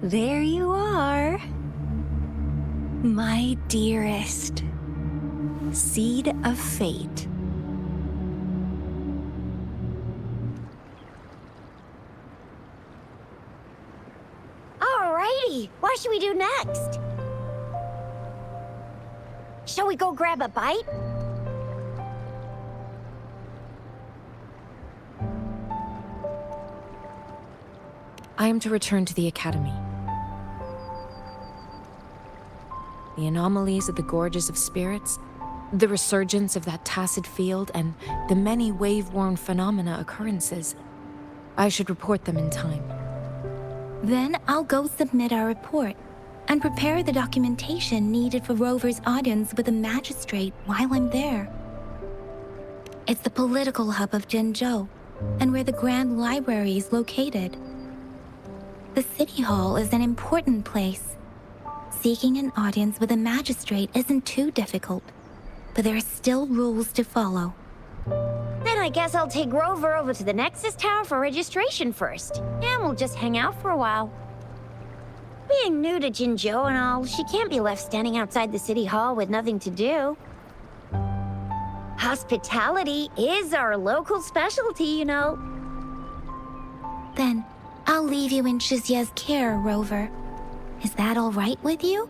There you are. My dearest. Seed of fate. Alrighty, what should we do next? Shall we go grab a bite? I am to return to the academy. The anomalies of the gorges of spirits, the resurgence of that tacit field, and the many wave-worn phenomena occurrences. I should report them in time. Then I'll go submit our report and prepare the documentation needed for Rover's audience with the magistrate while I'm there. It's the political hub of Jinzhou, and where the Grand Library is located. The City Hall is an important place. Seeking an audience with a magistrate isn't too difficult, but there are still rules to follow. Then I guess I'll take Rover over to the Nexus Tower for registration first, and we'll just hang out for a while. Being new to Jinzhou and all, she can't be left standing outside the City Hall with nothing to do. Hospitality is our local specialty, you know. Then, I'll leave you in Chixia's care, Rover. Is that all right with you?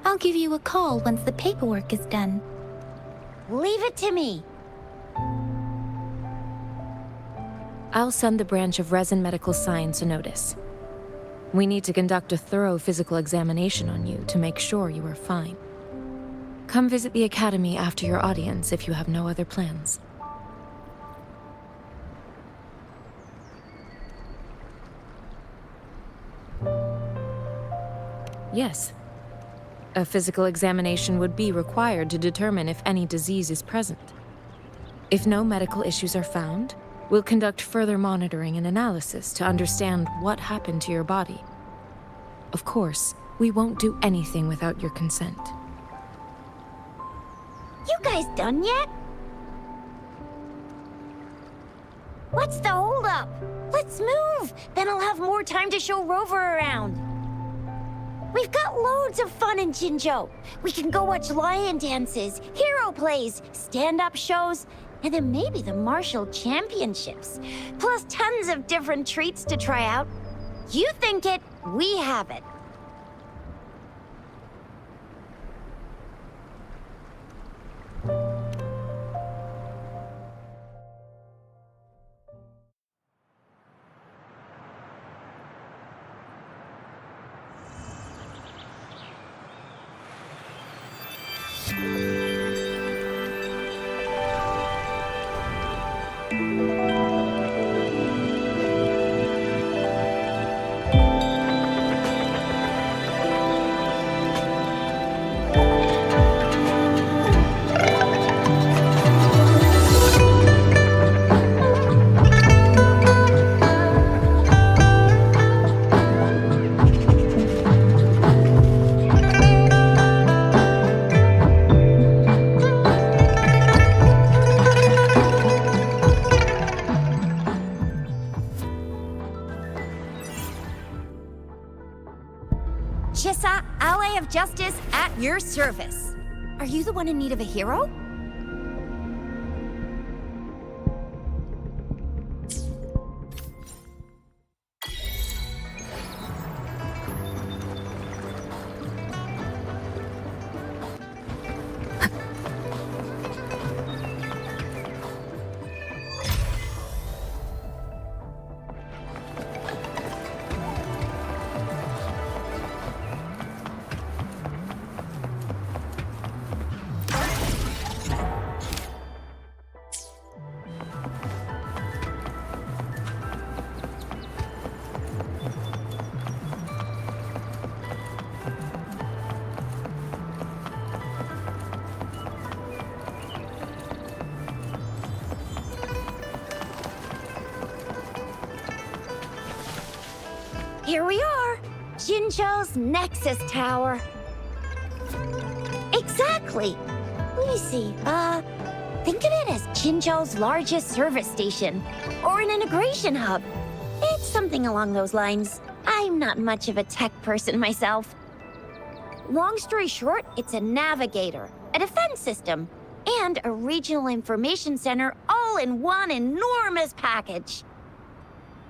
I'll give you a call once the paperwork is done. Leave it to me. I'll send the branch of Resin Medical Science a notice. We need to conduct a thorough physical examination on you to make sure you are fine. Come visit the academy after your audience if you have no other plans. Yes. A physical examination would be required to determine if any disease is present. If no medical issues are found, we'll conduct further monitoring and analysis to understand what happened to your body. Of course, we won't do anything without your consent. You guys done yet? What's the holdup? Let's move! Then I'll have more time to show Rover around. We've got loads of fun in Jinzhou. We can go watch lion dances, hero plays, stand-up shows, and then maybe the martial championships. Plus tons of different treats to try out. You think it, we have it. Chixia, ally of justice at your service. Are you the one in need of a hero? Here we are, Jinzhou's Nexus Tower. Exactly. Let me see, think of it as Jinzhou's largest service station, or an integration hub. It's something along those lines. I'm not much of a tech person myself. Long story short, it's a navigator, a defense system, and a regional information center all in one enormous package.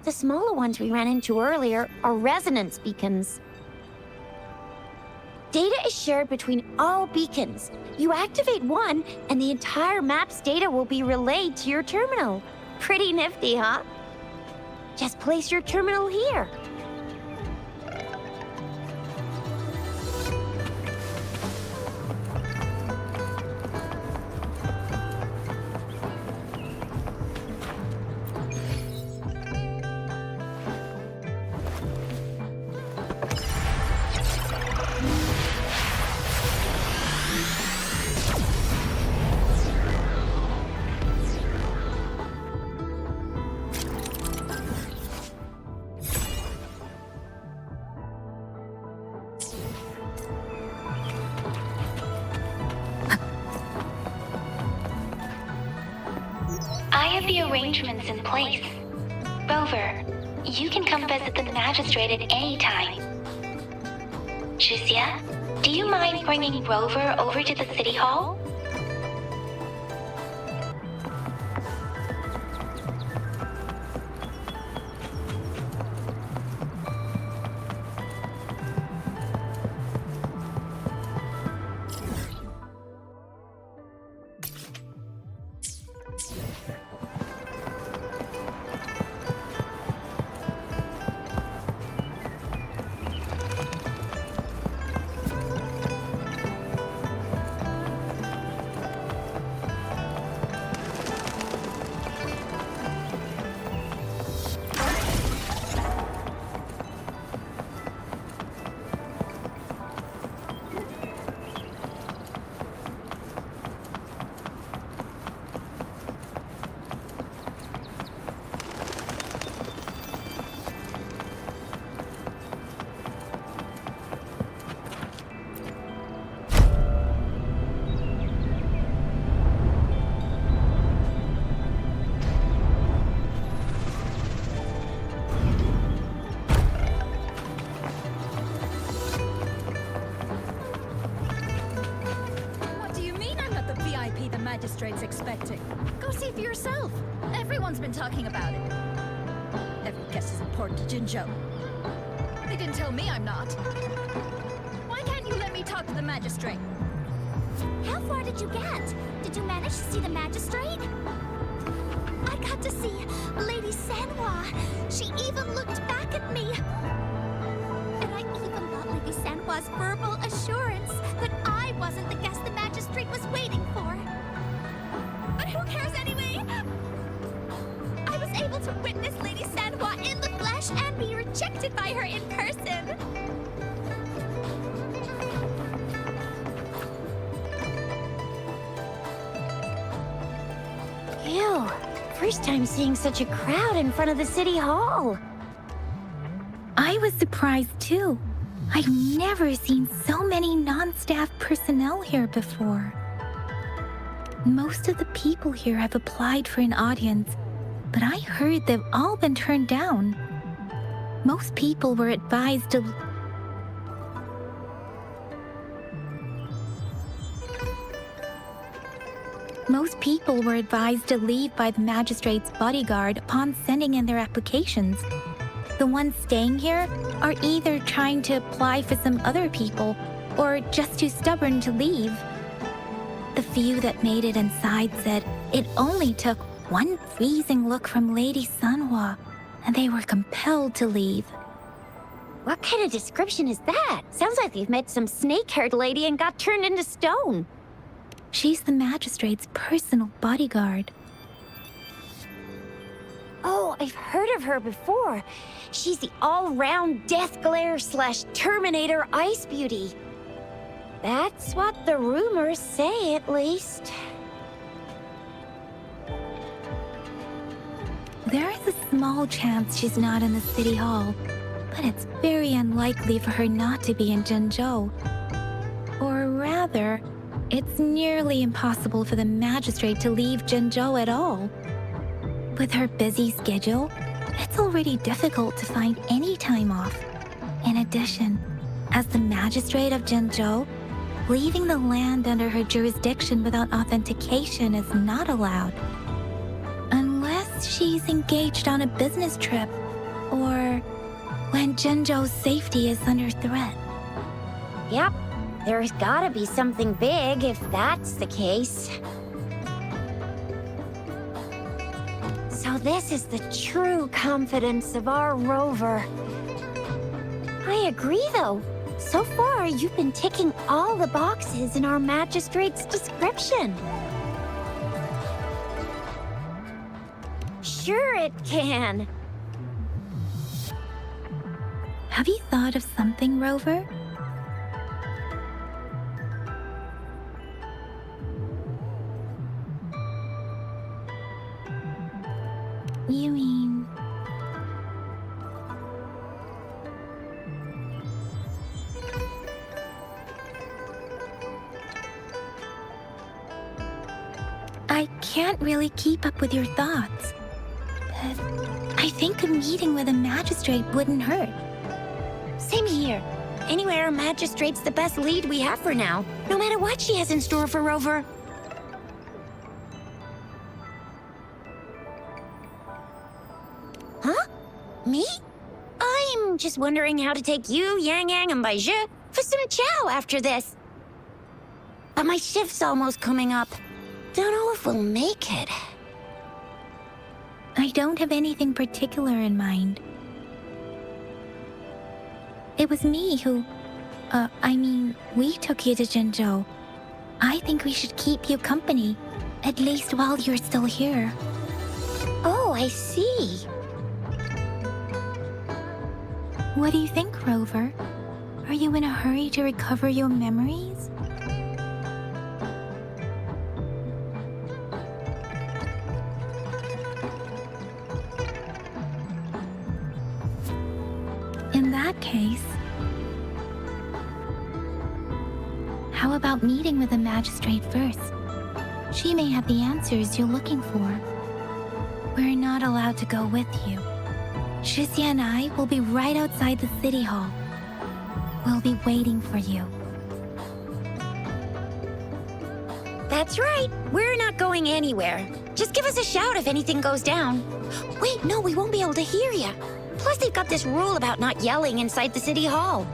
The smaller ones we ran into earlier are resonance beacons. Data is shared between all beacons. You activate one, and the entire map's data will be relayed to your terminal. Pretty nifty, huh? Just place your terminal here. I have the arrangements in place. Rover, you can come visit the magistrate at any time. Chixia, do you mind bringing Rover over to the city hall? Magistrate's expecting. Go see for yourself. Everyone's been talking about it. Every guest is important to Jinzhou. They didn't tell me I'm not. Why can't you let me talk to the magistrate? How far did you get? Did you manage to see the magistrate? I got to see Lady Sanhua. She even looked back at me. And I even got Lady Sanhua's verbal assurance that I wasn't the guest the magistrate was waiting for. But who cares anyway? I was able to witness Lady Sanhua in the flesh and be rejected by her in person. Ew, first time seeing such a crowd in front of the city hall. I was surprised too. I've never seen so many non-staff personnel here before. Most of the people here have applied for an audience, but I heard they've all been turned down. Most people were advised to... Most people were advised to leave by the magistrate's bodyguard upon sending in their applications. The ones staying here are either trying to apply for some other people or just too stubborn to leave. The few that made it inside said it only took one freezing look from Lady Sanhua, and they were compelled to leave. What kind of description is that? Sounds like you've met some snake-haired lady and got turned into stone. She's the magistrate's personal bodyguard. Oh, I've heard of her before. She's the all-round Death Glare / Terminator Ice Beauty. That's what the rumors say, at least. There is a small chance she's not in the city hall, but it's very unlikely for her not to be in Jinzhou. Or rather, it's nearly impossible for the magistrate to leave Jinzhou at all. With her busy schedule, It's already difficult to find any time off. In addition, as the magistrate of Jinzhou, leaving the land under her jurisdiction without authentication is not allowed. Unless she's engaged on a business trip, or when Jinzhou's safety is under threat. Yep, there's gotta be something big if that's the case. So this is the true confidence of our Rover. I agree, though. So far, you've been ticking all the boxes in our magistrate's description. Sure it can. Have you thought of something, Rover? You mean... I can't really keep up with your thoughts. But I think a meeting with a magistrate wouldn't hurt. Same here. Anywhere a magistrate's the best lead we have for now, no matter what she has in store for Rover. Huh? Me? I'm just wondering how to take you, Yangyang, and Baizhi for some chow after this. But my shift's almost coming up. Don't know if we'll make it. I don't have anything particular in mind. It was me who... we took you to Jinzhou. I think we should keep you company, at least while you're still here. Oh, I see. What do you think, Rover? Are you in a hurry to recover your memories? In that case, how about meeting with the magistrate first? She may have the answers you're looking for. We're not allowed to go with you. Chixia and I will be right outside the city hall. We'll be waiting for you. That's right. We're not going anywhere. Just give us a shout if anything goes down. Wait, no, we won't be able to hear you. Plus, they've got this rule about not yelling inside the city hall.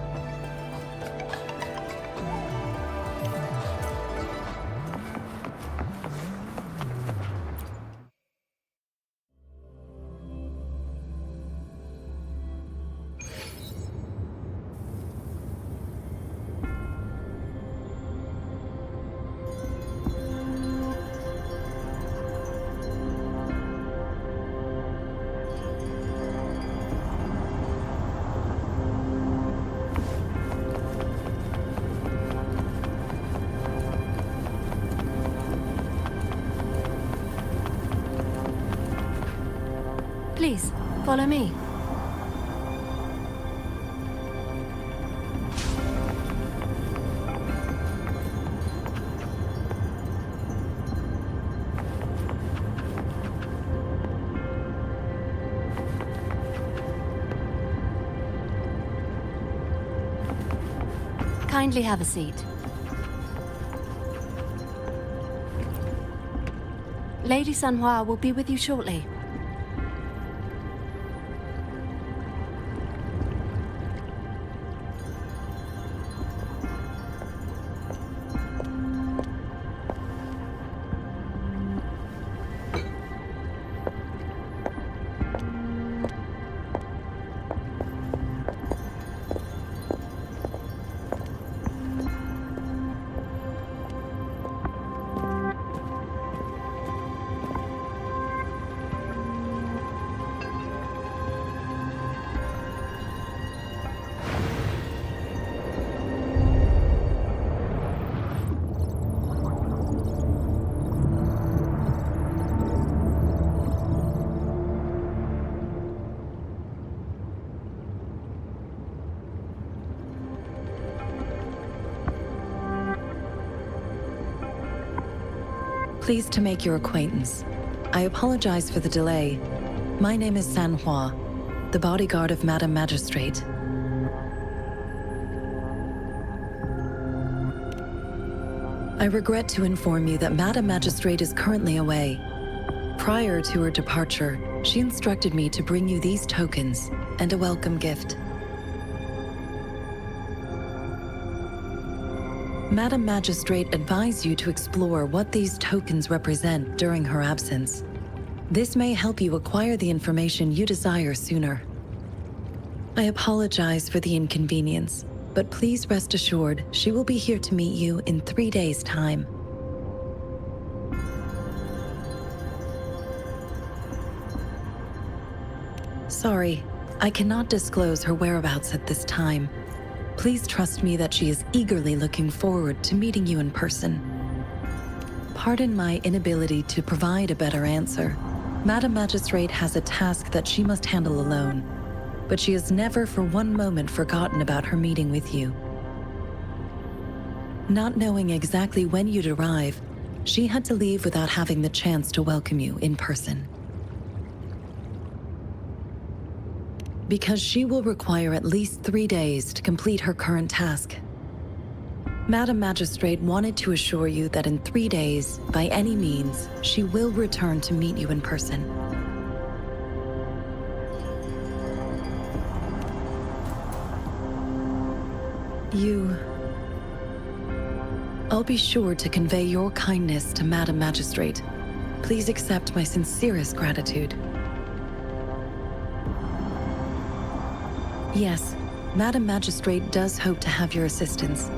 Please, follow me. Kindly have a seat. Lady Sanhua will be with you shortly. Pleased to make your acquaintance. I apologize for the delay. My name is Sanhua, the bodyguard of Madame Magistrate. I regret to inform you that Madame Magistrate is currently away. Prior to her departure, she instructed me to bring you these tokens and a welcome gift. Madame Magistrate advised you to explore what these tokens represent during her absence. This may help you acquire the information you desire sooner. I apologize for the inconvenience, but please rest assured she will be here to meet you in 3 days' time. Sorry, I cannot disclose her whereabouts at this time. Please trust me that she is eagerly looking forward to meeting you in person. Pardon my inability to provide a better answer. Madame Magistrate has a task that she must handle alone, but she has never for one moment forgotten about her meeting with you. Not knowing exactly when you'd arrive, she had to leave without having the chance to welcome you in person. Because she will require at least 3 days to complete her current task. Madame Magistrate wanted to assure you that in 3 days, by any means, she will return to meet you in person. I'll be sure to convey your kindness to Madame Magistrate. Please accept my sincerest gratitude. Yes, Madame Magistrate does hope to have your assistance,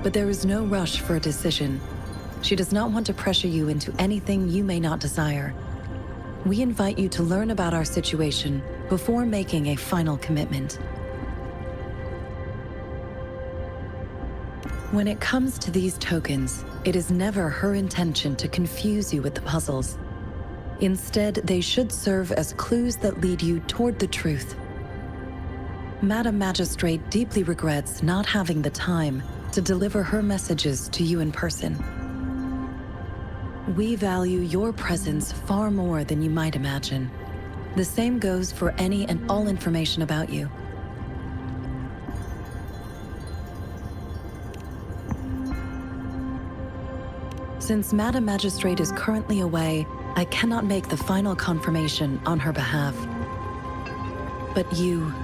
but there is no rush for a decision. She does not want to pressure you into anything you may not desire. We invite you to learn about our situation before making a final commitment. When it comes to these tokens, it is never her intention to confuse you with the puzzles. Instead, they should serve as clues that lead you toward the truth. Madame Magistrate deeply regrets not having the time to deliver her messages to you in person. We value your presence far more than you might imagine. The same goes for any and all information about you. Since Madame Magistrate is currently away, I cannot make the final confirmation on her behalf. But you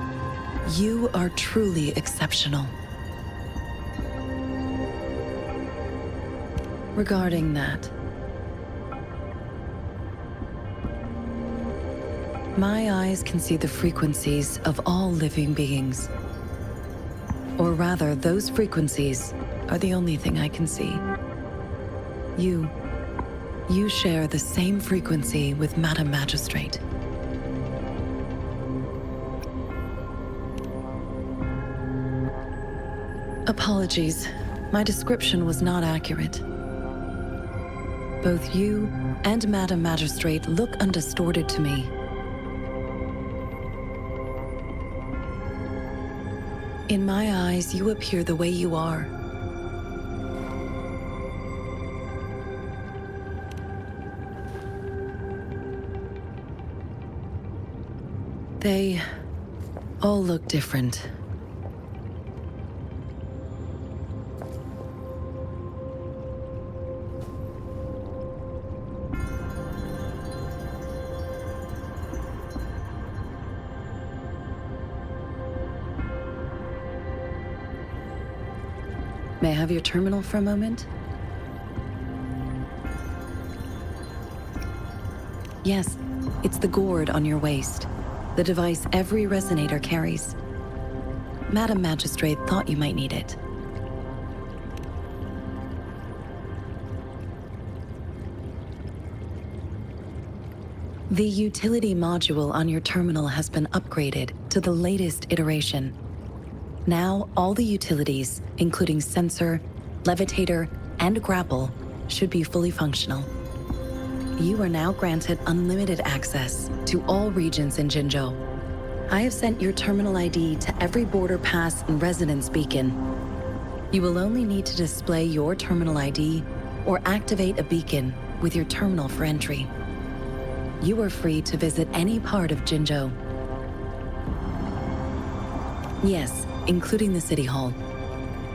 are truly exceptional. Regarding that, my eyes can see the frequencies of all living beings. Or rather, those frequencies are the only thing I can see. You share the same frequency with Madame Magistrate. Apologies, my description was not accurate. Both you and Madame Magistrate look undistorted to me. In my eyes, you appear the way you are. They all look different. May I have your terminal for a moment? Yes, it's the gourd on your waist, the device every resonator carries. Madame Magistrate thought you might need it. The utility module on your terminal has been upgraded to the latest iteration. Now, all the utilities, including sensor, levitator, and grapple, should be fully functional. You are now granted unlimited access to all regions in Jinzhou. I have sent your terminal ID to every border pass and resonance beacon. You will only need to display your terminal ID or activate a beacon with your terminal for entry. you are free to visit any part of Jinzhou. Yes, including the City Hall.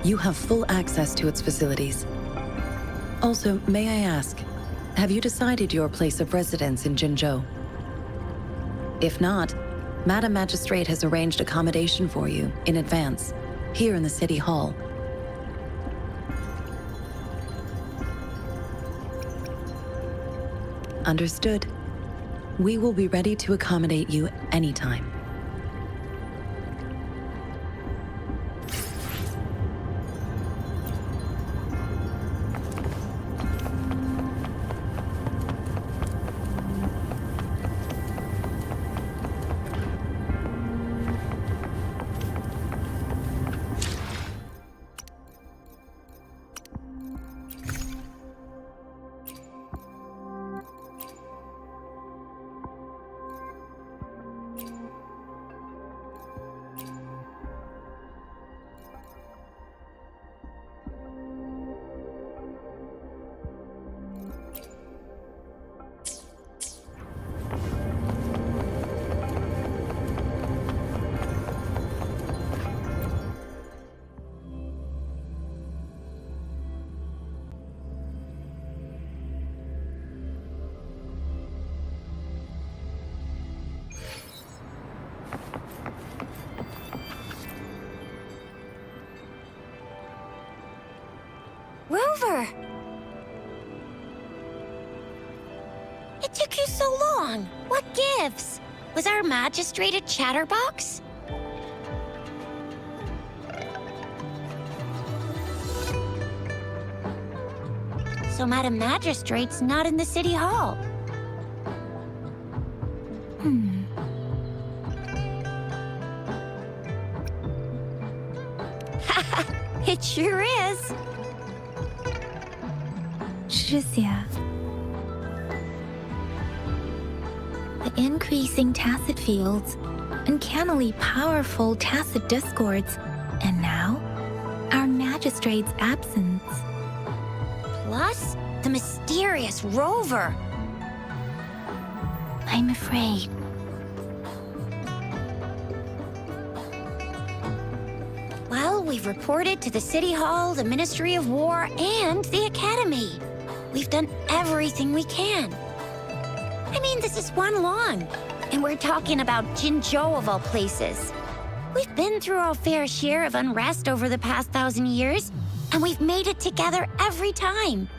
You have full access to its facilities. Also, may I ask, have you decided your place of residence in Jinzhou? If not, Madam Magistrate has arranged accommodation for you in advance, here in the City Hall. Understood. We will be ready to accommodate you anytime. Rover! It took you so long. What gives? Was our magistrate a chatterbox? So Madam Magistrate's not in the City Hall. It sure is. Chixia. The increasing tacit fields, uncannily powerful tacit discords, and now, our magistrate's absence. Plus, the mysterious Rover. I'm afraid. Well, we've reported to the City Hall, the Ministry of War, and the Academy. We've done everything we can. I mean, this is one long, and we're talking about Jinzhou of all places. We've been through our fair share of unrest over the past 1,000 years, and we've made it together every time.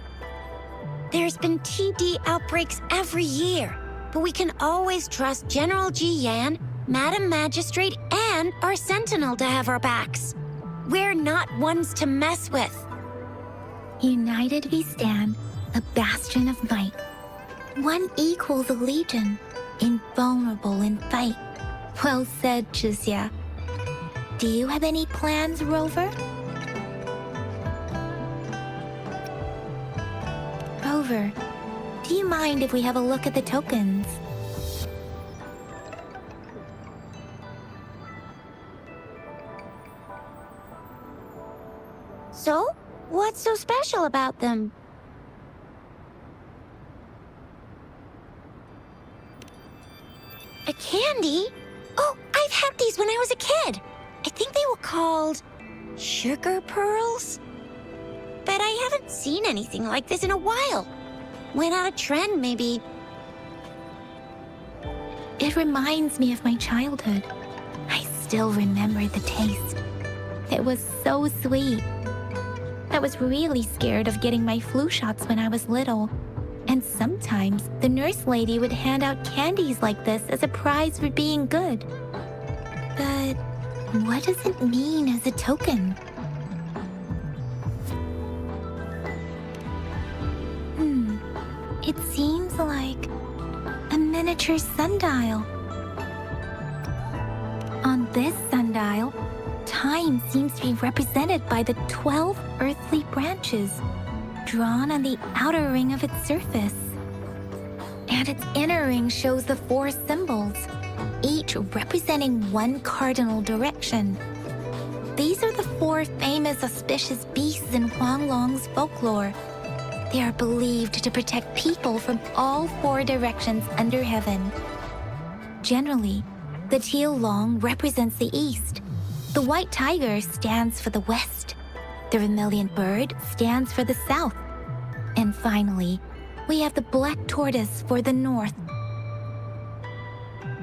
There's been TD outbreaks every year, but we can always trust General Ji Yan, Madam Magistrate, and our Sentinel to have our backs. We're not ones to mess with. United we stand, a bastion of might. One equals a legion, invulnerable in fight. Well said, Chixia. Do you have any plans, Rover? Rover, do you mind if we have a look at the tokens? So, what's so special about them? A candy? Oh, I've had these when I was a kid. I think they were called sugar pearls? But I haven't seen anything like this in a while. Went out of trend, maybe. It reminds me of my childhood. I still remember the taste. It was so sweet. I was really scared of getting my flu shots when I was little. And sometimes the nurse lady would hand out candies like this as a prize for being good. But what does it mean as a token? It seems like a miniature sundial. On this sundial, time seems to be represented by the 12 earthly branches drawn on the outer ring of its surface. And its inner ring shows the 4 symbols, each representing one cardinal direction. These are the 4 famous auspicious beasts in Huanglong's folklore. They are believed to protect people from all 4 directions under heaven. Generally, the teal long represents the east. The white tiger stands for the west. The vermilion bird stands for the south. And finally, we have the black tortoise for the north.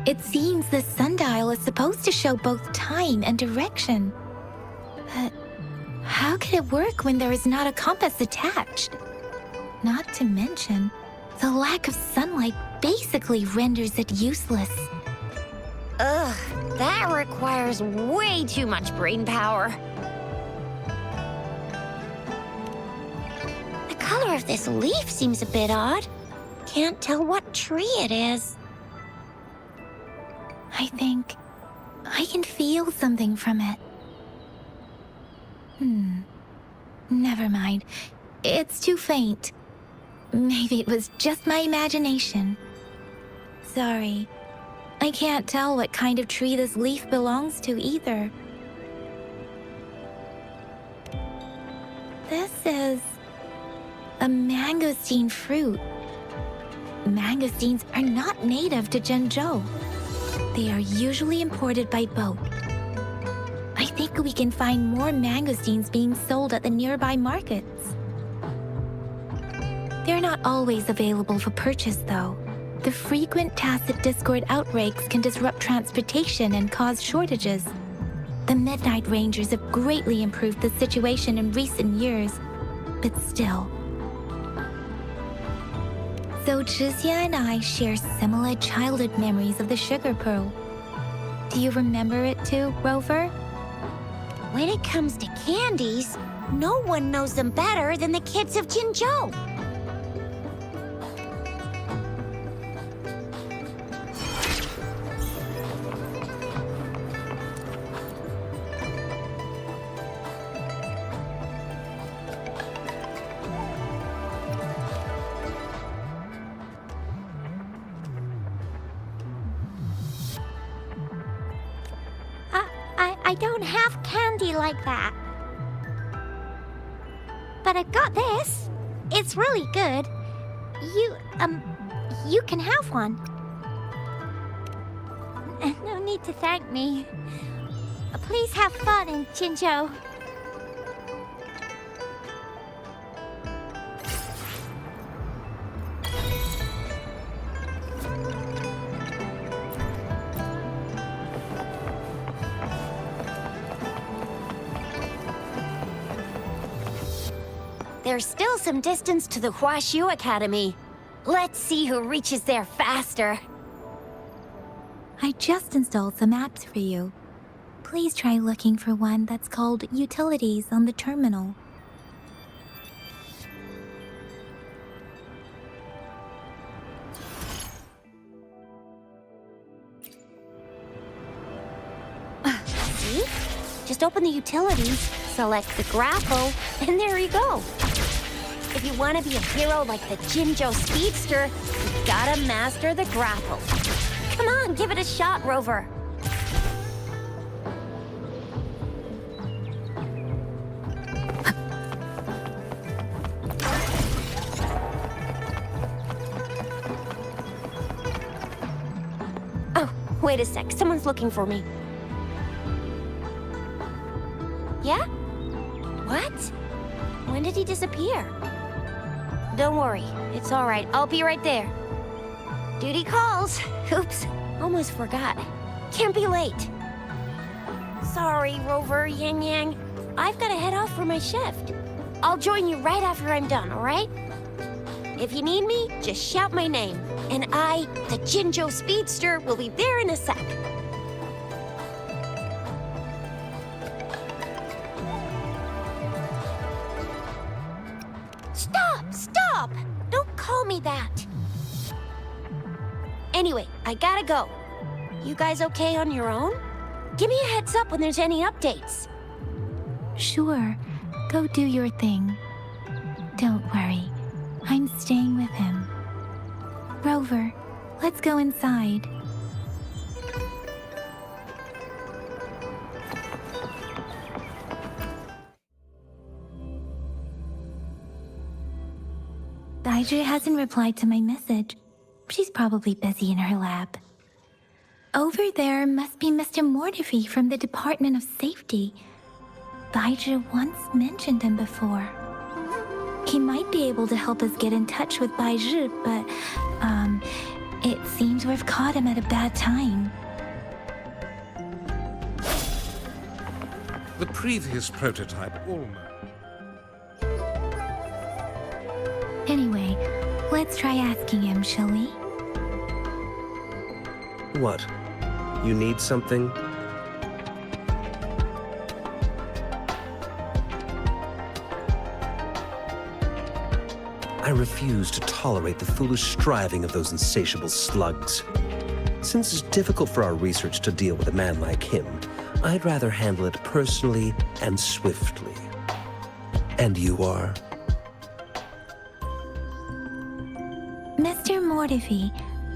It seems the sundial is supposed to show both time and direction. But how could it work when there is not a compass attached? Not to mention, the lack of sunlight basically renders it useless. Ugh, that requires way too much brain power. The color of this leaf seems a bit odd. Can't tell what tree it is. I think I can feel something from it. Never mind. It's too faint. Maybe it was just my imagination. Sorry. I can't tell what kind of tree this leaf belongs to either. This is a mangosteen fruit. Mangosteens are not native to Jinzhou. They are usually imported by boat. I think we can find more mangosteens being sold at the nearby markets. They're not always available for purchase, though. The frequent tacit Discord outbreaks can disrupt transportation and cause shortages. The Midnight Rangers have greatly improved the situation in recent years, but still. So Chixia and I share similar childhood memories of the sugar pearl. Do you remember it too, Rover? When it comes to candies, no one knows them better than the kids of Jinzhou. I don't have candy like that. But I've got this. It's really good. You can have one. No need to thank me. Please have fun in Jinzhou. There's still some distance to the Huaxu Academy. Let's see who reaches there faster. I just installed some apps for you. Please try looking for one that's called Utilities on the terminal. See? Just open the utilities, select the Grapple, and there you go. If you want to be a hero like the Jinzhou Speedster, you gotta master the Grapple. Come on, give it a shot, Rover. Oh, wait a sec. Someone's looking for me. Yeah? What? When did he disappear? Don't worry. It's all right. I'll be right there. Duty calls. Oops. Almost forgot. Can't be late. Sorry, Rover, Yangyang. I've got to head off for my shift. I'll join you right after I'm done, all right? If you need me, just shout my name. And I, the Jinzhou Speedster, will be there in a sec. Stop! Don't call me that. Anyway, I gotta go. You guys okay on your own? Give me a heads up when there's any updates. Sure, go do your thing. Don't worry, I'm staying with him. Rover, let's go inside. Baizhi hasn't replied to my message. She's probably busy in her lab. Over there must be Mr. Mortefi from the Department of Safety. Baizhi once mentioned him before. He might be able to help us get in touch with Baizhi, but, it seems we've caught him at a bad time. The previous prototype almost. Anyway, let's try asking him, shall we? What? You need something? I refuse to tolerate the foolish striving of those insatiable slugs. Since it's difficult for our research to deal with a man like him, I'd rather handle it personally and swiftly. And you are? Mr. Mortefi,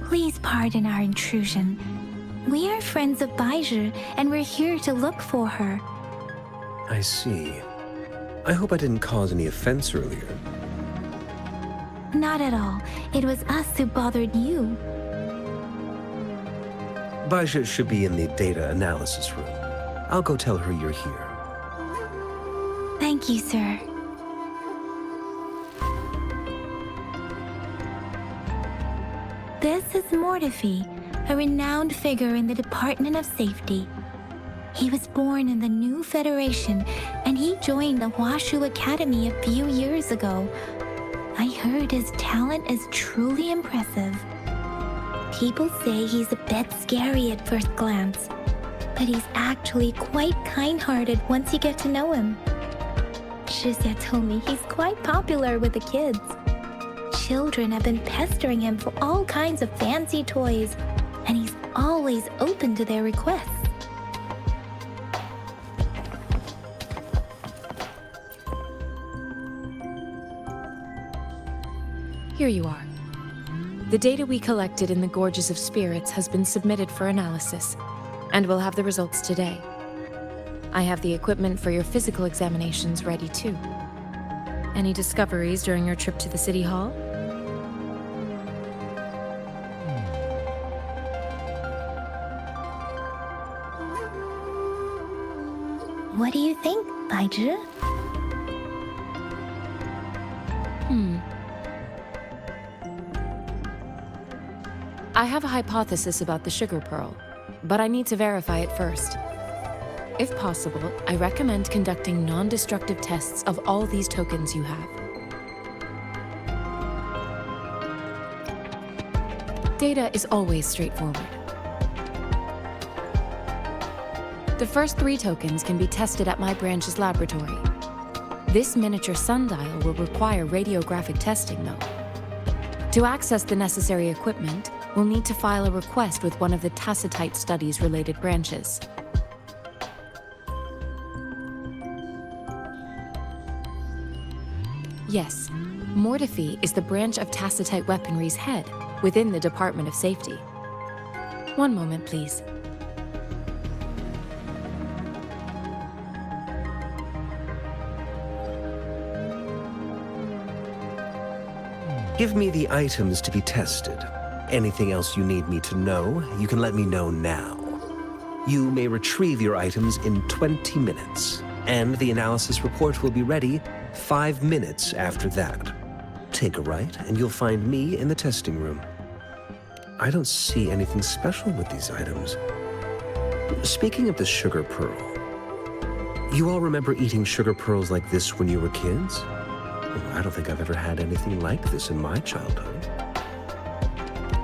please pardon our intrusion. We are friends of Baizhi, and we're here to look for her. I see. I hope I didn't cause any offense earlier. Not at all. It was us who bothered you. Baizhi should be in the data analysis room. I'll go tell her you're here. Thank you, sir. This is Mortefi, a renowned figure in the Department of Safety. He was born in the new Federation, and he joined the Huaxu Academy a few years ago. I heard his talent is truly impressive. People say he's a bit scary at first glance, but he's actually quite kind-hearted once you get to know him. Chixia told me he's quite popular with the kids. Children have been pestering him for all kinds of fancy toys, and he's always open to their requests. Here you are. The data we collected in the Gorges of Spirits has been submitted for analysis, and we'll have the results today. I have the equipment for your physical examinations ready too. Any discoveries during your trip to the City Hall? What do you think, Baizhi? I have a hypothesis about the sugar pearl, but I need to verify it first. If possible, I recommend conducting non-destructive tests of all these tokens you have. Data is always straightforward. The first 3 tokens can be tested at my branch's laboratory. This miniature sundial will require radiographic testing, though. To access the necessary equipment, we'll need to file a request with one of the Tacitite Studies-related branches. Yes, Mortefi is the branch of Tacitite Weaponry's head within the Department of Safety. One moment, please. Give me the items to be tested. Anything else you need me to know, you can let me know now. You may retrieve your items in 20 minutes, and the analysis report will be ready 5 minutes after that. Take a right, and you'll find me in the testing room. I don't see anything special with these items. Speaking of the sugar pearl, you all remember eating sugar pearls like this when you were kids? I don't think I've ever had anything like this in my childhood.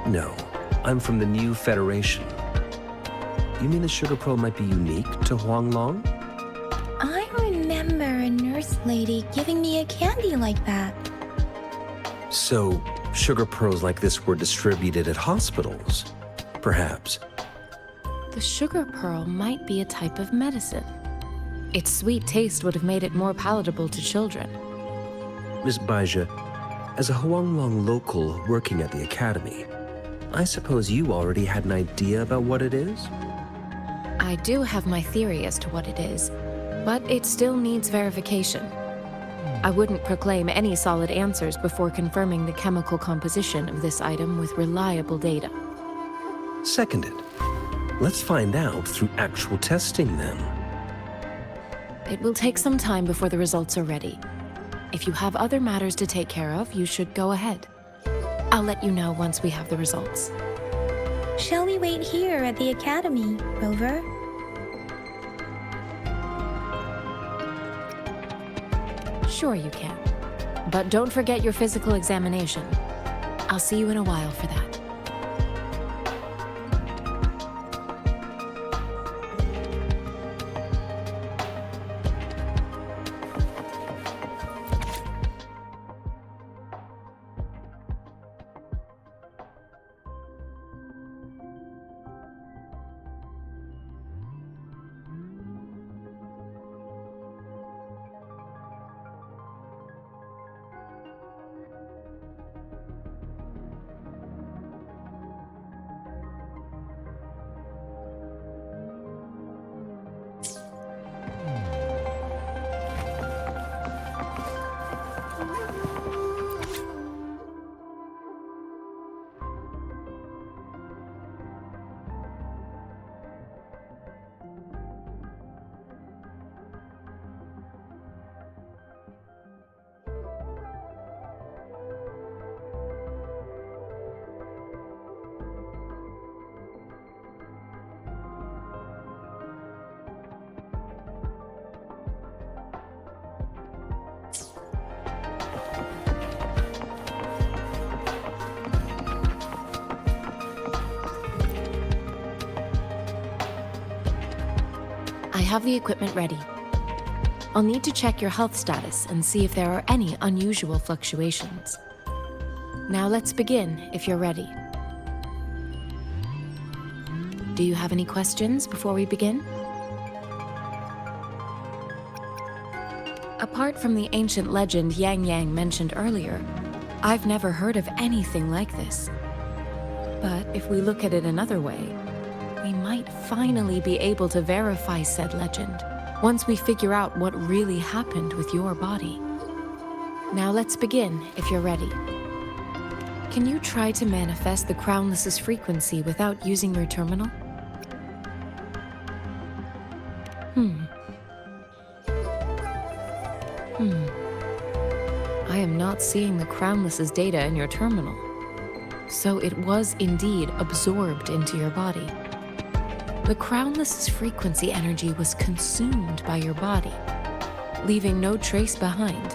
No, I'm from the new Federation. You mean the sugar pearl might be unique to Huanglong? I remember a nurse lady giving me a candy like that. So, sugar pearls like this were distributed at hospitals, perhaps. The sugar pearl might be a type of medicine. Its sweet taste would have made it more palatable to children. Miss Baizhi, as a Huanglong local working at the Academy, I suppose you already had an idea about what it is? I do have my theory as to what it is, but it still needs verification. I wouldn't proclaim any solid answers before confirming the chemical composition of this item with reliable data. Seconded. Let's find out through actual testing then. It will take some time before the results are ready. If you have other matters to take care of, you should go ahead. I'll let you know once we have the results. Shall we wait here at the academy, Rover? Sure you can. But don't forget your physical examination. I'll see you in a while for that. I have the equipment ready. I'll need to check your health status and see if there are any unusual fluctuations. Now let's begin, if you're ready. Do you have any questions before we begin? Apart from the ancient legend Yangyang mentioned earlier, I've never heard of anything like this. But if we look at it another way, we might finally be able to verify said legend once we figure out what really happened with your body. Now let's begin, if you're ready. Can you try to manifest the Crownless's frequency without using your terminal? I am not seeing the Crownless's data in your terminal. So it was indeed absorbed into your body. The Crownless's frequency energy was consumed by your body, leaving no trace behind.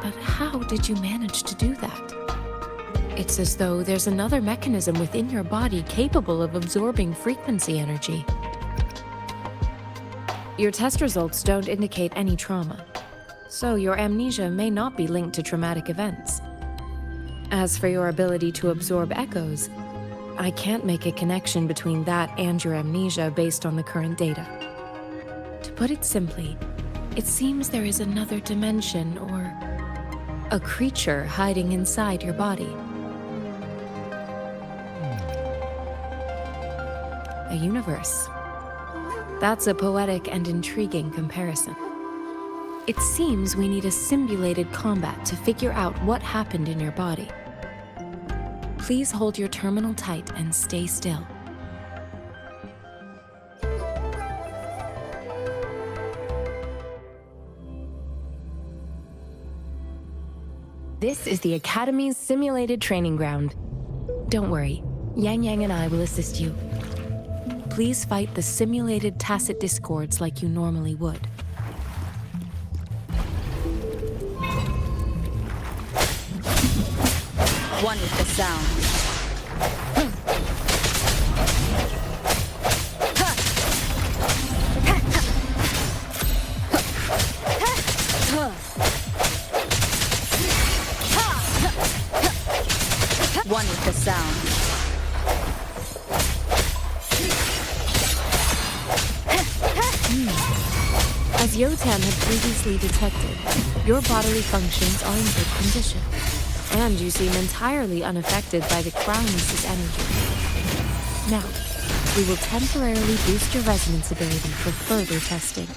But how did you manage to do that? It's as though there's another mechanism within your body capable of absorbing frequency energy. Your test results don't indicate any trauma, so your amnesia may not be linked to traumatic events. As for your ability to absorb echoes, I can't make a connection between that and your amnesia based on the current data. To put it simply, it seems there is another dimension or a creature hiding inside your body. A universe. That's a poetic and intriguing comparison. It seems we need a simulated combat to figure out what happened in your body. Please hold your terminal tight and stay still. This is the Academy's simulated training ground. Don't worry, Yangyang and I will assist you. Please fight the simulated tacit discords like you normally would. One with the sound. One with the sound. As Yotan had previously detected, your bodily functions are in good condition, and you seem entirely unaffected by the Crownless's energy. Now, we will temporarily boost your resonance ability for further testing.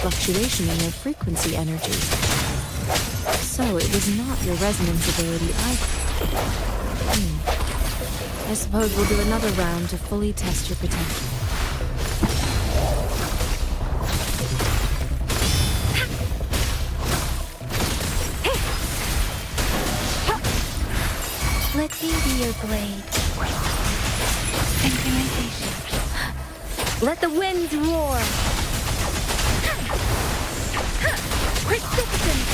fluctuation in your frequency energy. So it was not your resonance ability either. I suppose we'll do another round to fully test your potential. Let me be your blade. Synchronization. Let the winds roar. Persistence.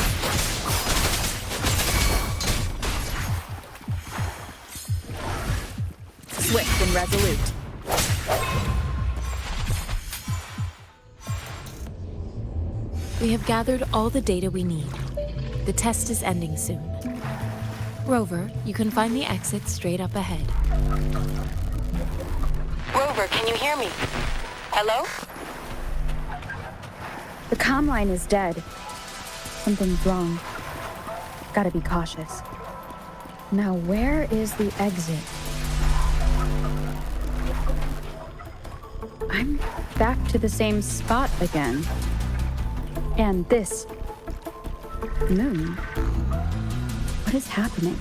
Swift and resolute. We have gathered all the data we need. The test is ending soon. Rover, you can find the exit straight up ahead. Rover, can you hear me? Hello? The comm line is dead. Something's wrong. Gotta be cautious. Now, where is the exit? I'm back to the same spot again. And this moon. What is happening?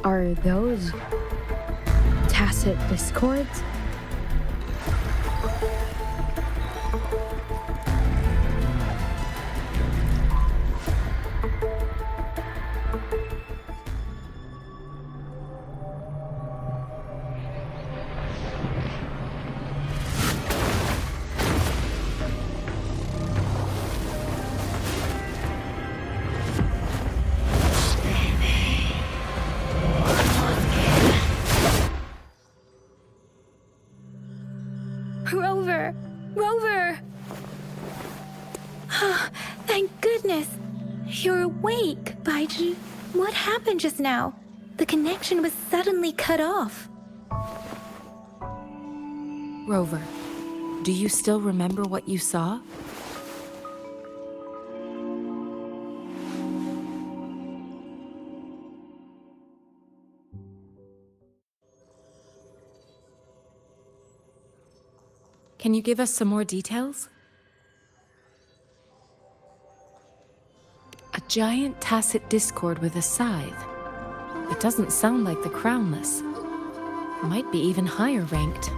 Are those tacit discords? Rover! Rover! Thank goodness! You're awake, Baizhi. What happened just now? The connection was suddenly cut off. Rover, do you still remember what you saw? Can you give us some more details? A giant tacit discord with a scythe. It doesn't sound like the crownless. Might be even higher ranked.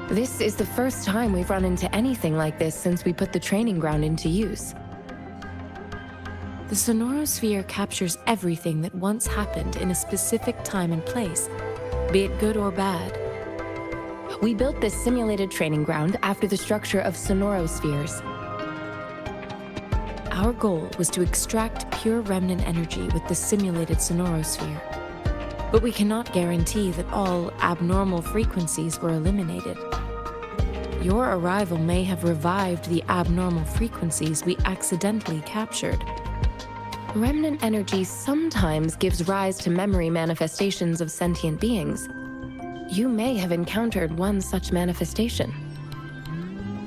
This is the first time we've run into anything like this since we put the training ground into use. The sonorosphere captures everything that once happened in a specific time and place, be it good or bad. We built this simulated training ground after the structure of sonorospheres. Our goal was to extract pure remnant energy with the simulated sonorosphere. But we cannot guarantee that all abnormal frequencies were eliminated. Your arrival may have revived the abnormal frequencies we accidentally captured. Remnant energy sometimes gives rise to memory manifestations of sentient beings. You may have encountered one such manifestation.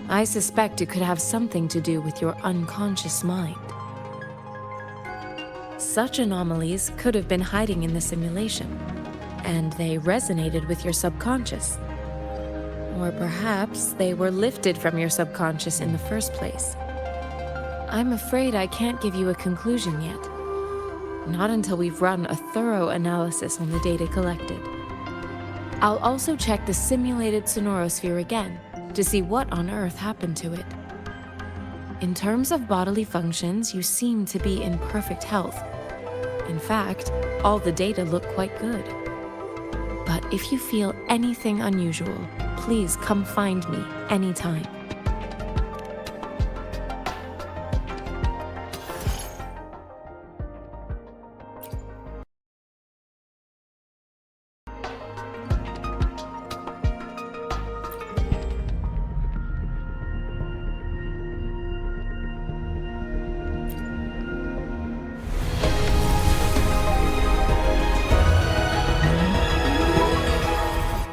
I suspect it could have something to do with your unconscious mind. Such anomalies could have been hiding in the simulation, and they resonated with your subconscious. Or perhaps they were lifted from your subconscious in the first place. I'm afraid I can't give you a conclusion yet. Not until we've run a thorough analysis on the data collected. I'll also check the simulated sonorosphere again to see what on earth happened to it. In terms of bodily functions, you seem to be in perfect health. In fact, all the data look quite good. But if you feel anything unusual, please come find me anytime.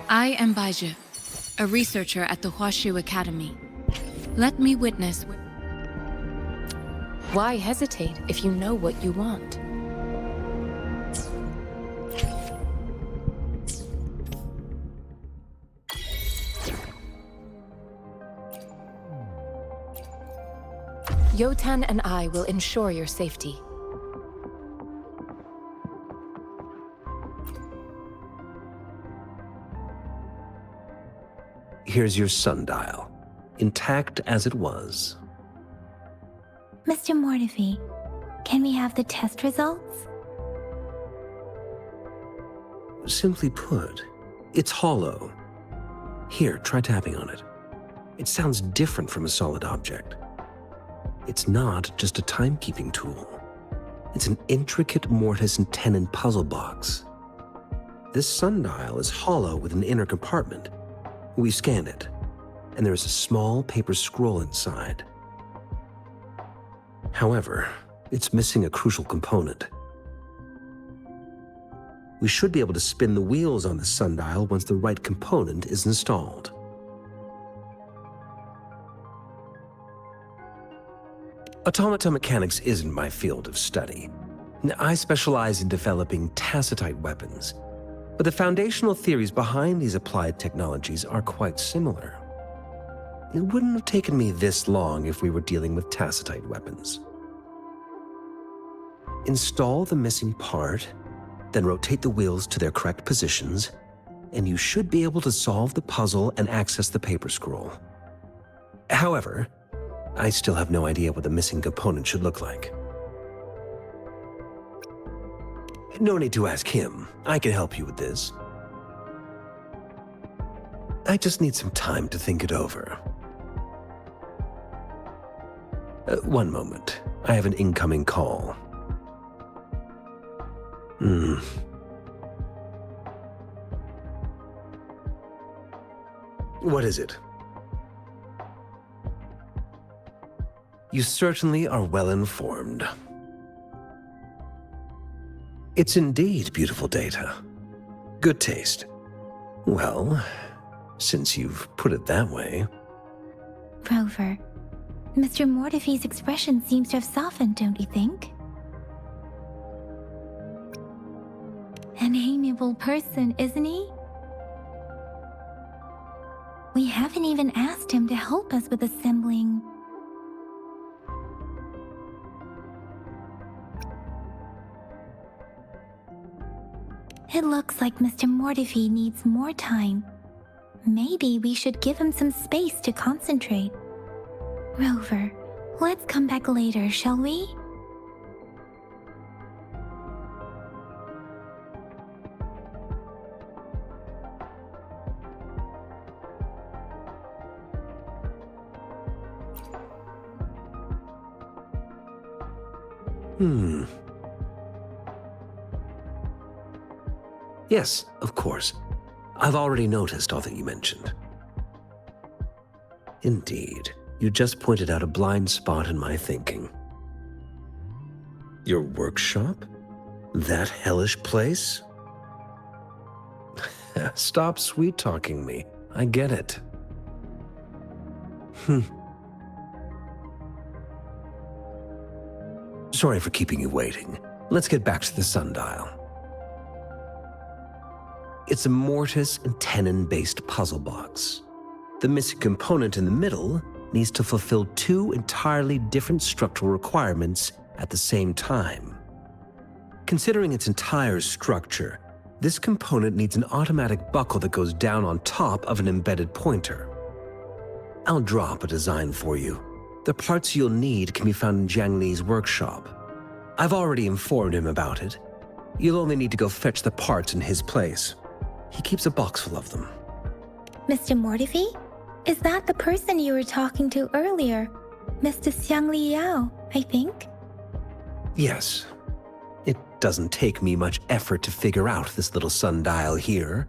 I am Baizhi, a researcher at the Huaxu Academy. Let me witness. Why hesitate if you know what you want? Yotan and I will ensure your safety. Here's your sundial, intact as it was. Mr. Mortefi, can we have the test results? Simply put, it's hollow. Here, try tapping on it. It sounds different from a solid object. It's not just a timekeeping tool. It's an intricate mortise and tenon puzzle box. This sundial is hollow with an inner compartment. We scanned it, and there is a small paper scroll inside. However, it's missing a crucial component. We should be able to spin the wheels on the sundial once the right component is installed. Automata mechanics isn't my field of study. I specialize in developing tacitite weapons, but the foundational theories behind these applied technologies are quite similar. It wouldn't have taken me this long if we were dealing with tacitite weapons. Install the missing part, then rotate the wheels to their correct positions, and you should be able to solve the puzzle and access the paper scroll. However, I still have no idea what the missing component should look like. No need to ask him. I can help you with this. I just need some time to think it over. One moment. I have an incoming call. What is it? You certainly are well informed. It's indeed beautiful data. Good taste. Well, since you've put it that way. Rover, Mr. Mortefi's expression seems to have softened, don't you think? An amiable person, isn't he? We haven't even asked him to help us with assembling. It looks like Mr. Mortefi needs more time. Maybe we should give him some space to concentrate. Rover, let's come back later, shall we? Yes, of course. I've already noticed all that you mentioned. Indeed, you just pointed out a blind spot in my thinking. Your workshop? That hellish place? Stop sweet-talking me. I get it. Sorry for keeping you waiting. Let's get back to the sundial. It's a mortise and tenon-based puzzle box. The missing component in the middle needs to fulfill two entirely different structural requirements at the same time. Considering its entire structure, this component needs an automatic buckle that goes down on top of an embedded pointer. I'll drop a design for you. The parts you'll need can be found in Xiangli's workshop. I've already informed him about it. You'll only need to go fetch the parts in his place. He keeps a box full of them. Mr. Mortefi? Is that the person you were talking to earlier? Mr. Xiangli Yao, I think? Yes. It doesn't take me much effort to figure out this little sundial here.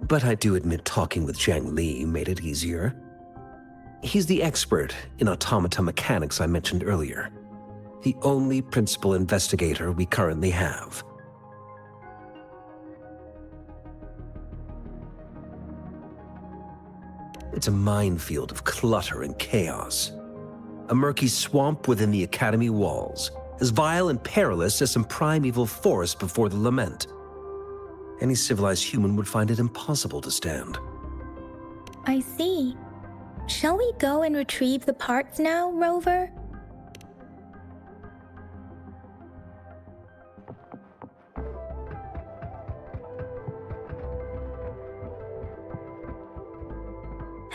But I do admit talking with Xiangli made it easier. He's the expert in automata mechanics I mentioned earlier. The only principal investigator we currently have. It's a minefield of clutter and chaos. A murky swamp within the Academy walls, as vile and perilous as some primeval forest before the lament. Any civilized human would find it impossible to stand. I see. Shall we go and retrieve the parts now, Rover?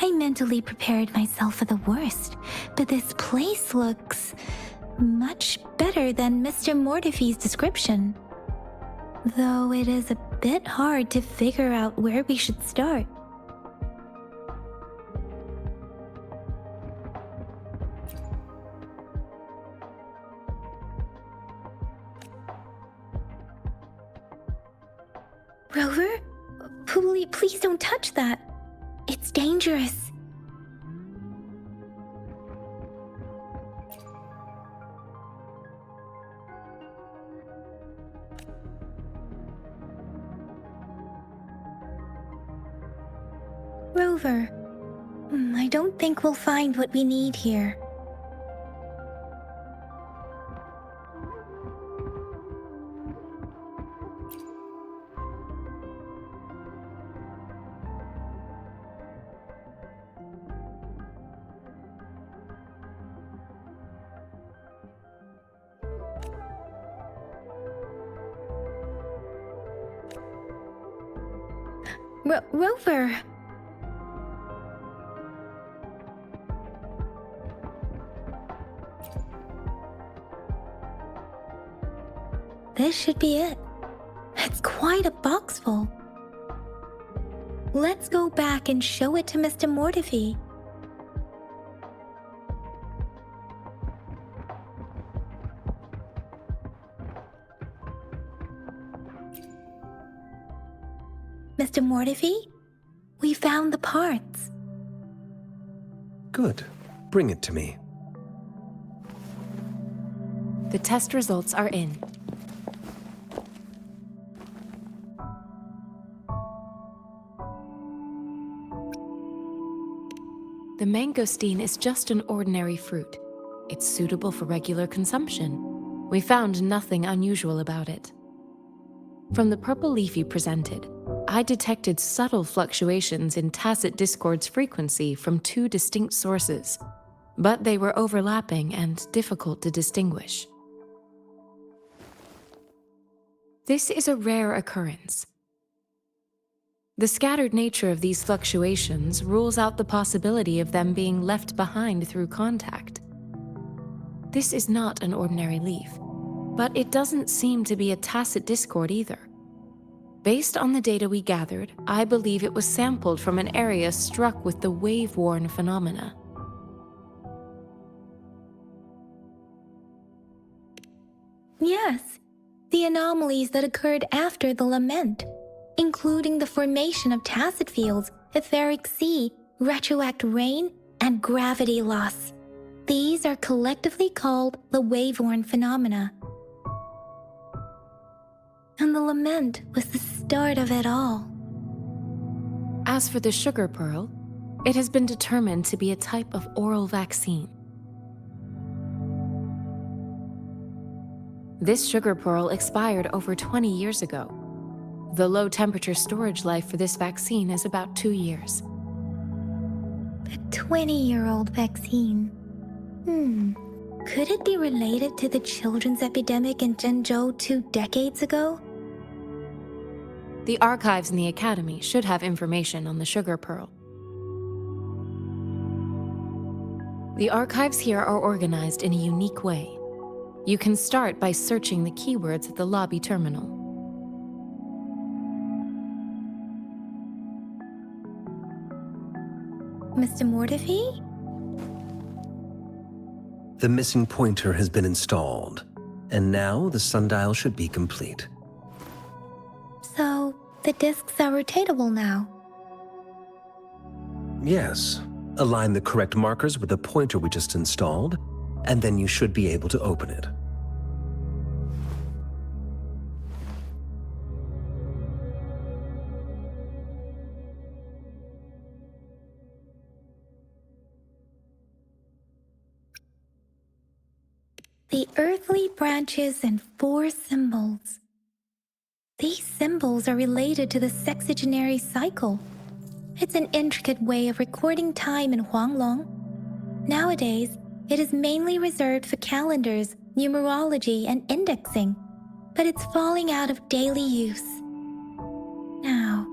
I mentally prepared myself for the worst, but this place looks much better than Mr. Mortefi's description. Though it is a bit hard to figure out where we should start. Rover? Please don't touch that. It's dangerous. Rover, I don't think we'll find what we need here. Rover! This should be it. It's quite a box full. Let's go back and show it to Mr. Mortefi. Mr. Mortefi, we found the parts. Good. Bring it to me. The test results are in. The mangosteen is just an ordinary fruit. It's suitable for regular consumption. We found nothing unusual about it. From the purple leaf you presented, I detected subtle fluctuations in tacit discord's frequency from two distinct sources, but they were overlapping and difficult to distinguish. This is a rare occurrence. The scattered nature of these fluctuations rules out the possibility of them being left behind through contact. This is not an ordinary leaf, but it doesn't seem to be a tacit discord either. Based on the data we gathered, I believe it was sampled from an area struck with the wave-worn phenomena. Yes, the anomalies that occurred after the lament, including the formation of tacit fields, etheric sea, retroact rain, and gravity loss. These are collectively called the wave-worn phenomena. And the lament was the start of it all. As for the sugar pearl, it has been determined to be a type of oral vaccine. This sugar pearl expired over 20 years ago. The low-temperature storage life for this vaccine is about 2 years. A 20-year-old vaccine. Could it be related to the children's epidemic in Jinzhou 2 decades ago? The archives in the Academy should have information on the sugar pearl. The archives here are organized in a unique way. You can start by searching the keywords at the lobby terminal. Mr. Mortefi? The missing pointer has been installed, and now the sundial should be complete. So, the discs are rotatable now? Yes. Align the correct markers with the pointer we just installed, and then you should be able to open it. The earthly branches and 4 symbols. These symbols are related to the sexagenary cycle. It's an intricate way of recording time in Huanglong. Nowadays, it is mainly reserved for calendars, numerology, and indexing, but it's falling out of daily use. Now,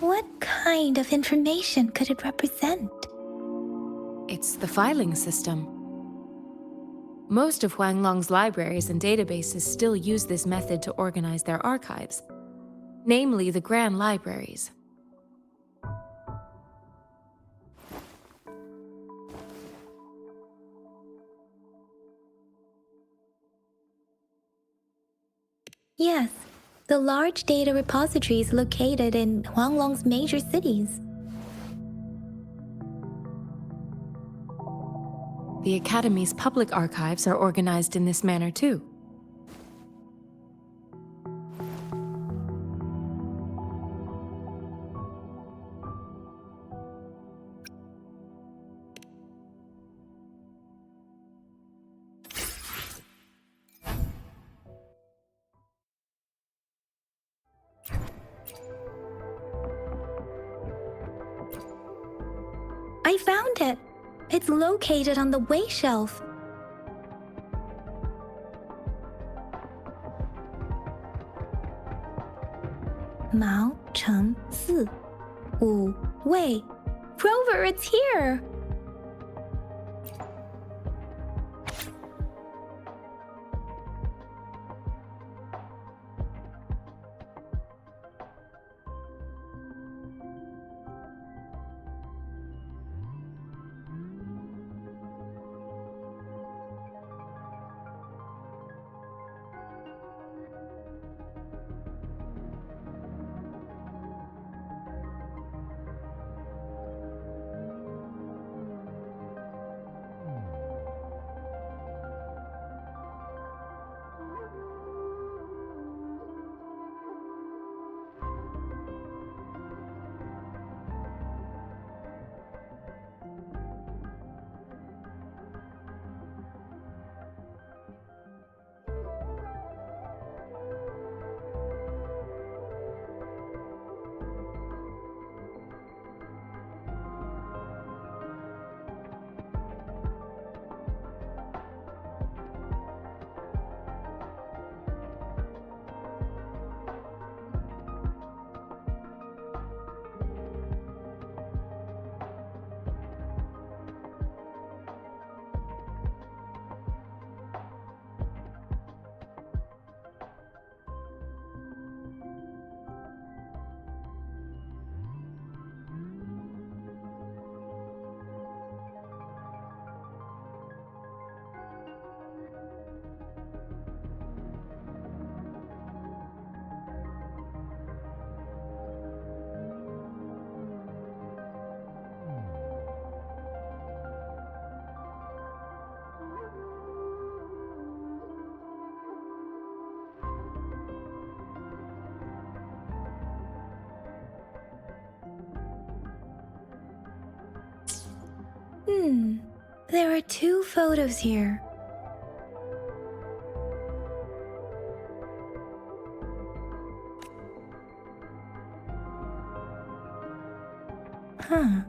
What kind of information could it represent? It's the filing system. Most of Huanglong's libraries and databases still use this method to organize their archives, namely the Grand Libraries. Yes, the large data repository is located in Huanglong's major cities. The Academy's public archives are organized in this manner too. I found it! It's located on the way shelf. Mao Cheng Si Wu Wei. Rover, it's here! There are 2 photos here. Huh.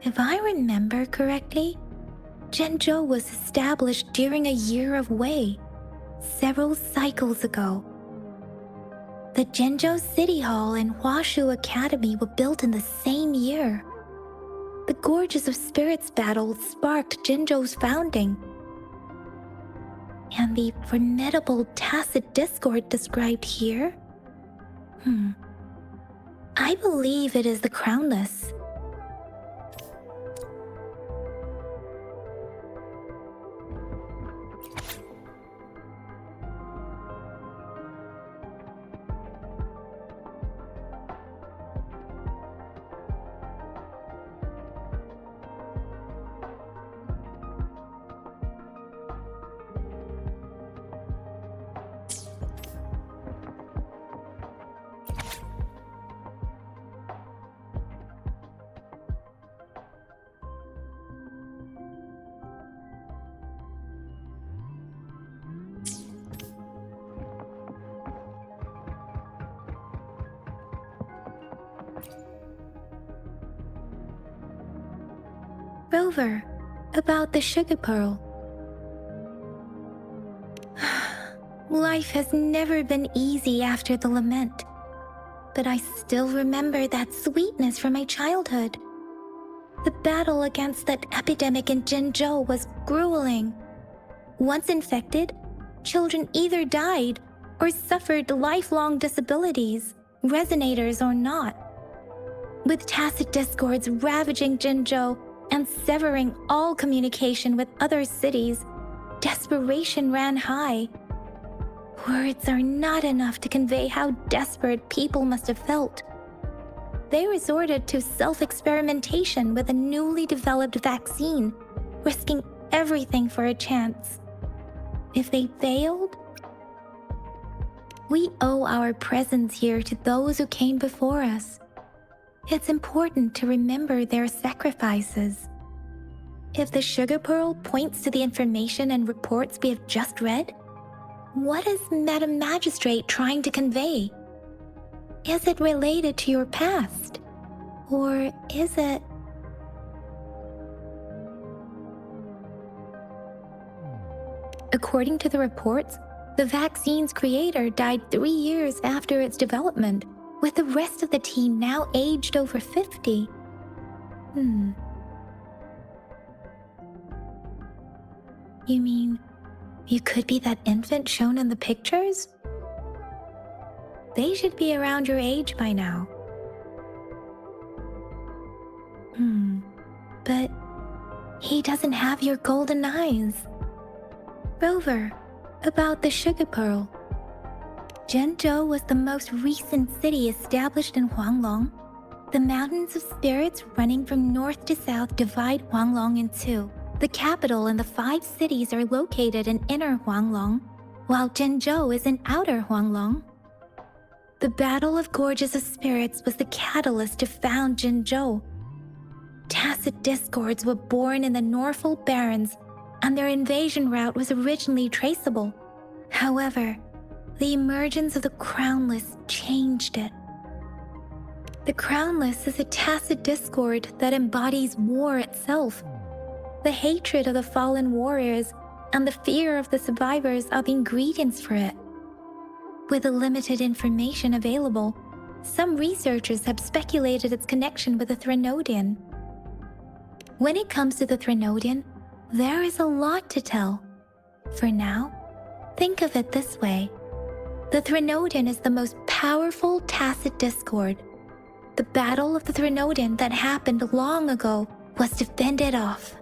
If I remember correctly, Jinzhou was established during a year of Wei, several cycles ago. The Jinzhou City Hall and Huaxu Academy were built in the same year. The Gorges of Spirits battle sparked Jinzhou's founding. And the formidable tacit discord described here? I believe it is the Crownless. Rover, about the sugar pearl. Life has never been easy after the lament, but I still remember that sweetness from my childhood. The battle against that epidemic in Jinzhou was grueling. Once infected, children either died or suffered lifelong disabilities, resonators or not. With tacit discords ravaging Jinzhou and severing all communication with other cities, desperation ran high. Words are not enough to convey how desperate people must have felt. They resorted to self-experimentation with a newly developed vaccine, risking everything for a chance. If they failed, we owe our presence here to those who came before us. It's important to remember their sacrifices. If the sugar pearl points to the information and reports we have just read, what is Madam Magistrate trying to convey? Is it related to your past? Or is it... According to the reports, the vaccine's creator died 3 years after its development, with the rest of the team now aged over 50. You mean, you could be that infant shown in the pictures? They should be around your age by now. But he doesn't have your golden eyes. Rover, about the sugar pearl. Jinzhou was the most recent city established in Huanglong. The mountains of spirits running from north to south divide Huanglong in two. The capital and the 5 cities are located in inner Huanglong, while Jinzhou is in outer Huanglong. The Battle of Gorges of Spirits was the catalyst to found Jinzhou. Tacit discords were born in the Norfolk Barrens, and their invasion route was originally traceable. However, the emergence of the Crownless changed it. The Crownless is a tacit discord that embodies war itself. The hatred of the fallen warriors and the fear of the survivors are the ingredients for it. With the limited information available, some researchers have speculated its connection with the Threnodian. When it comes to the Threnodian, there is a lot to tell. For now, think of it this way. The Threnodian is the most powerful tacit discord. The Battle of the Threnodian that happened long ago was to fend it off.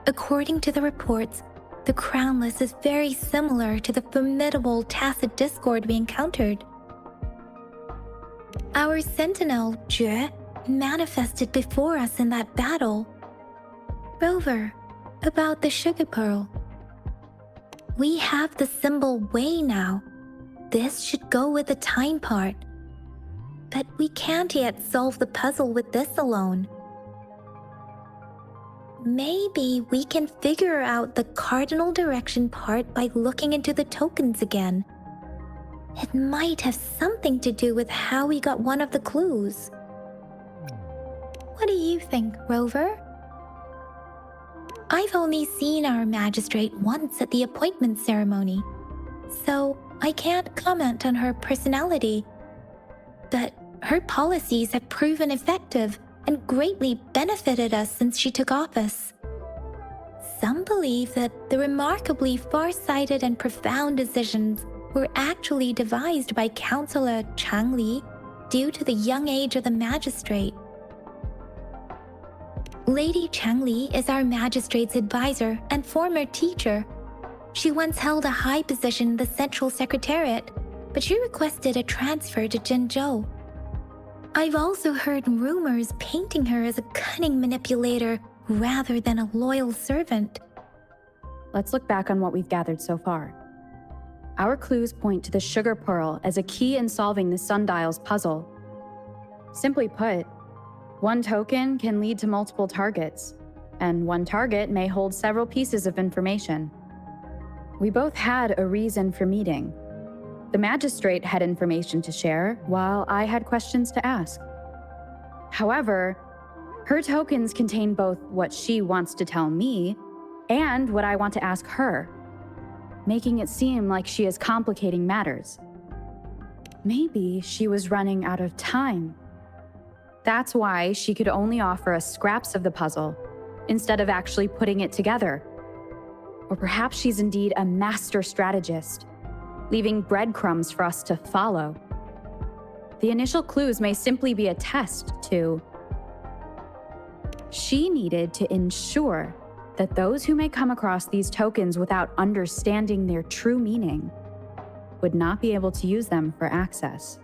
According to the reports, the Crownless is very similar to the formidable tacit discord we encountered. Our sentinel, Jue, manifested before us in that battle. Rover, about the sugar pearl. We have the symbol Wei now. This should go with the time part. But we can't yet solve the puzzle with this alone. Maybe we can figure out the cardinal direction part by looking into the tokens again. It might have something to do with how we got one of the clues. What do you think, Rover? I've only seen our magistrate once at the appointment ceremony, so I can't comment on her personality. But her policies have proven effective and greatly benefited us since she took office. Some believe that the remarkably far-sighted and profound decisions were actually devised by Councillor Xiangli due to the young age of the magistrate. Lady Xiangli is our magistrate's advisor and former teacher. She once held a high position in the Central Secretariat, but she requested a transfer to Jinzhou. I've also heard rumors painting her as a cunning manipulator rather than a loyal servant. Let's look back on what we've gathered so far. Our clues point to the sugar pearl as a key in solving the sundial's puzzle. Simply put, one token can lead to multiple targets, and one target may hold several pieces of information. We both had a reason for meeting. The magistrate had information to share, while I had questions to ask. However, Her tokens contain both what she wants to tell me and what I want to ask her, making it seem like she is complicating matters. Maybe she was running out of time. That's why she could only offer us scraps of the puzzle instead of actually putting it together. Or perhaps she's indeed a master strategist, leaving breadcrumbs for us to follow. The initial clues may simply be a test to... She needed to ensure that those who may come across these tokens without understanding their true meaning would not be able to use them for access.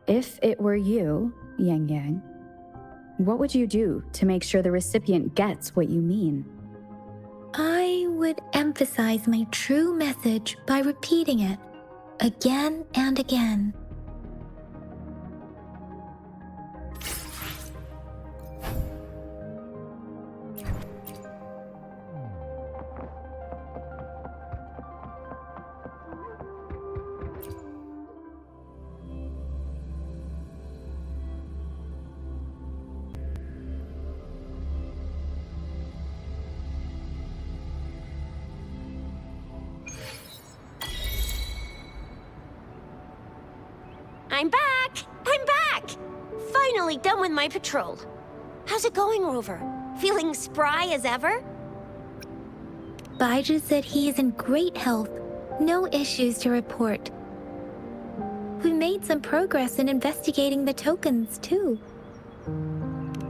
If it were you, Yangyang, what would you do to make sure the recipient gets what you mean? I would emphasize my true message by repeating it again and again. I'm back! I'm back! Finally done with my patrol. How's it going, Rover? Feeling spry as ever? Baizhi said he is in great health. No issues to report. We made some progress in investigating the tokens, too.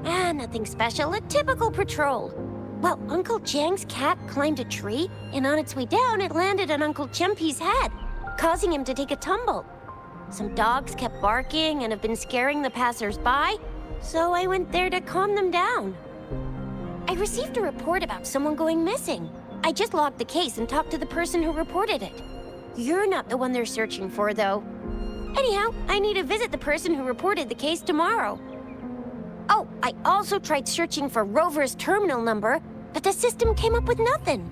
Nothing special. A typical patrol. Well, Uncle Jiang's cat climbed a tree, and on its way down, it landed on Uncle Chempi's head, causing him to take a tumble. Some dogs kept barking and have been scaring the passers-by, so I went there to calm them down. I received a report about someone going missing. I just logged the case and talked to the person who reported it. You're not the one they're searching for, though. Anyhow, I need to visit the person who reported the case tomorrow. Oh, I also tried searching for Rover's terminal number, but the system came up with nothing.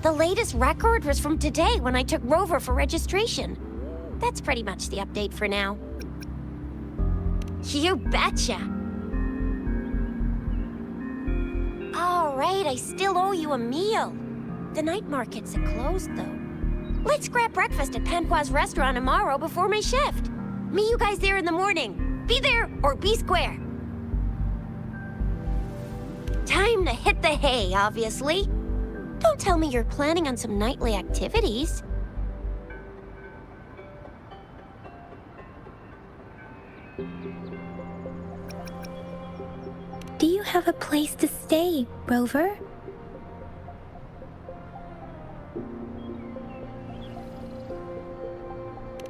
The latest record was from today when I took Rover for registration. That's pretty much the update for now. You betcha! All right, I still owe you a meal. The night markets are closed, though. Let's grab breakfast at Panhua's restaurant tomorrow before my shift. Meet you guys there in the morning. Be there or be square. Time to hit the hay, obviously. Don't tell me you're planning on some nightly activities. Do you have a place to stay, Rover?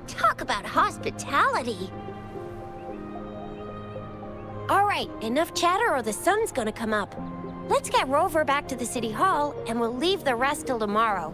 Talk about hospitality. All right, enough chatter or the sun's gonna come up. Let's get Rover back to the city hall and we'll leave the rest till tomorrow.